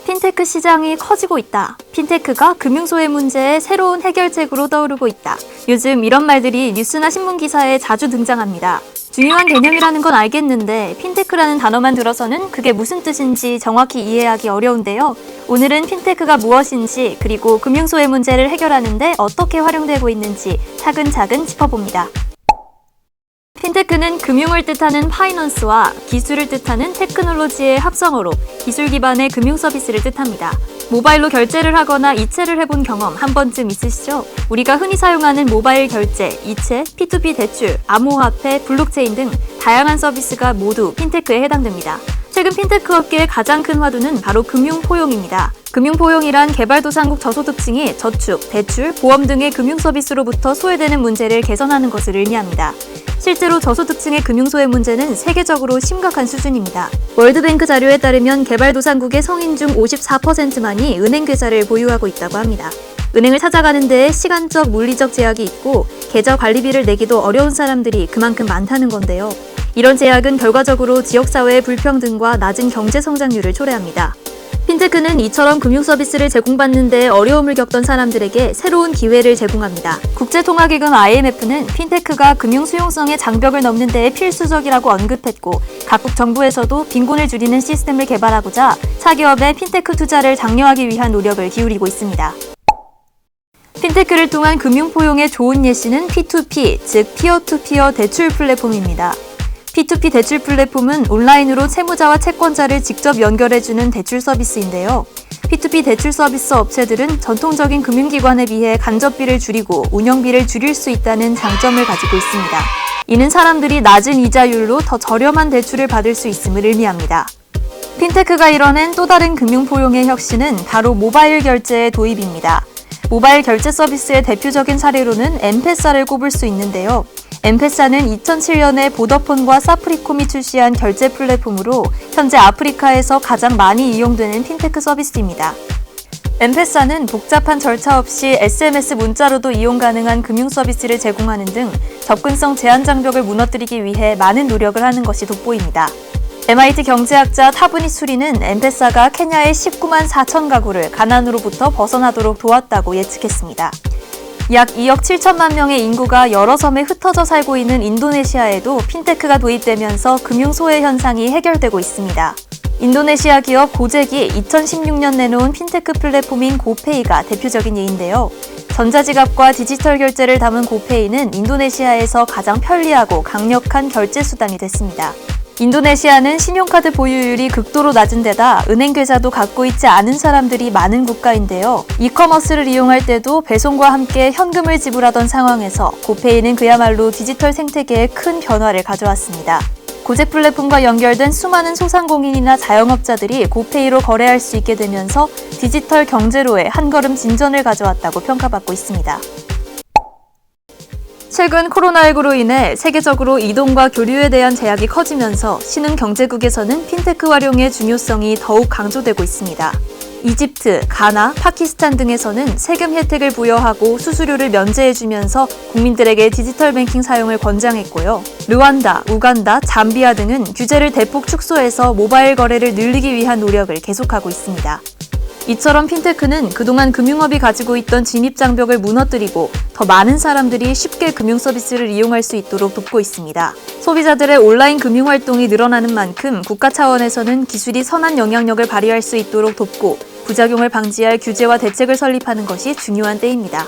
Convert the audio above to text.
핀테크 시장이 커지고 있다. 핀테크가 금융소외 문제의 새로운 해결책으로 떠오르고 있다. 요즘 이런 말들이 뉴스나 신문 기사에 자주 등장합니다. 중요한 개념이라는 건 알겠는데 핀테크라는 단어만 들어서는 그게 무슨 뜻인지 정확히 이해하기 어려운데요. 오늘은 핀테크가 무엇인지 그리고 금융소외 문제를 해결하는데 어떻게 활용되고 있는지 차근차근 짚어봅니다. 핀테크는 금융을 뜻하는 파이넌스와 기술을 뜻하는 테크놀로지의 합성어로 기술 기반의 금융 서비스를 뜻합니다. 모바일로 결제를 하거나 이체를 해본 경험 한 번쯤 있으시죠? 우리가 흔히 사용하는 모바일 결제, 이체, P2P 대출, 암호화폐, 블록체인 등 다양한 서비스가 모두 핀테크에 해당됩니다. 최근 핀테크 업계의 가장 큰 화두는 바로 금융포용입니다. 금융포용이란 개발도상국 저소득층이 저축, 대출, 보험 등의 금융 서비스로부터 소외되는 문제를 개선하는 것을 의미합니다. 실제로 저소득층의 금융소외 문제는 세계적으로 심각한 수준입니다. 월드뱅크 자료에 따르면 개발도상국의 성인 중 54%만이 은행 계좌를 보유하고 있다고 합니다. 은행을 찾아가는 데에 시간적, 물리적 제약이 있고 계좌 관리비를 내기도 어려운 사람들이 그만큼 많다는 건데요. 이런 제약은 결과적으로 지역사회의 불평등과 낮은 경제 성장률을 초래합니다. 핀테크는 이처럼 금융 서비스를 제공받는 데 어려움을 겪던 사람들에게 새로운 기회를 제공합니다. 국제통화기금 IMF는 핀테크가 금융 수용성의 장벽을 넘는 데에 필수적이라고 언급했고 각국 정부에서도 빈곤을 줄이는 시스템을 개발하고자 차기업의 핀테크 투자를 장려하기 위한 노력을 기울이고 있습니다. 핀테크를 통한 금융 포용의 좋은 예시는 P2P, 즉 피어-투-피어 대출 플랫폼입니다. P2P 대출 플랫폼은 온라인으로 채무자와 채권자를 직접 연결해주는 대출 서비스인데요. P2P 대출 서비스 업체들은 전통적인 금융기관에 비해 간접비를 줄이고 운영비를 줄일 수 있다는 장점을 가지고 있습니다. 이는 사람들이 낮은 이자율로 더 저렴한 대출을 받을 수 있음을 의미합니다. 핀테크가 이뤄낸 또 다른 금융 포용의 혁신은 바로 모바일 결제의 도입입니다. 모바일 결제 서비스의 대표적인 사례로는 엠페사를 꼽을 수 있는데요. 엠페사는 2007년에 보더폰과 사프리콤이 출시한 결제 플랫폼으로 현재 아프리카에서 가장 많이 이용되는 핀테크 서비스입니다. 엠페사는 복잡한 절차 없이 SMS 문자로도 이용 가능한 금융 서비스를 제공하는 등 접근성 제한 장벽을 무너뜨리기 위해 많은 노력을 하는 것이 돋보입니다. MIT 경제학자 타부니 수리는 엠페사가 케냐의 19만 4천 가구를 가난으로부터 벗어나도록 도왔다고 예측했습니다. 약 2억 7천만 명의 인구가 여러 섬에 흩어져 살고 있는 인도네시아에도 핀테크가 도입되면서 금융소외 현상이 해결되고 있습니다. 인도네시아 기업 고젝이 2016년 내놓은 핀테크 플랫폼인 고페이가 대표적인 예인데요. 전자지갑과 디지털 결제를 담은 고페이는 인도네시아에서 가장 편리하고 강력한 결제 수단이 됐습니다. 인도네시아는 신용카드 보유율이 극도로 낮은 데다 은행 계좌도 갖고 있지 않은 사람들이 많은 국가인데요. 이커머스를 이용할 때도 배송과 함께 현금을 지불하던 상황에서 고페이는 그야말로 디지털 생태계에 큰 변화를 가져왔습니다. 고젝 플랫폼과 연결된 수많은 소상공인이나 자영업자들이 고페이로 거래할 수 있게 되면서 디지털 경제로의 한 걸음 진전을 가져왔다고 평가받고 있습니다. 최근 코로나19로 인해 세계적으로 이동과 교류에 대한 제약이 커지면서 신흥경제국에서는 핀테크 활용의 중요성이 더욱 강조되고 있습니다. 이집트, 가나, 파키스탄 등에서는 세금 혜택을 부여하고 수수료를 면제해주면서 국민들에게 디지털 뱅킹 사용을 권장했고요. 르완다, 우간다, 잠비아 등은 규제를 대폭 축소해서 모바일 거래를 늘리기 위한 노력을 계속하고 있습니다. 이처럼 핀테크는 그동안 금융업이 가지고 있던 진입장벽을 무너뜨리고 더 많은 사람들이 쉽게 금융 서비스를 이용할 수 있도록 돕고 있습니다. 소비자들의 온라인 금융 활동이 늘어나는 만큼 국가 차원에서는 기술이 선한 영향력을 발휘할 수 있도록 돕고 부작용을 방지할 규제와 대책을 설립하는 것이 중요한 때입니다.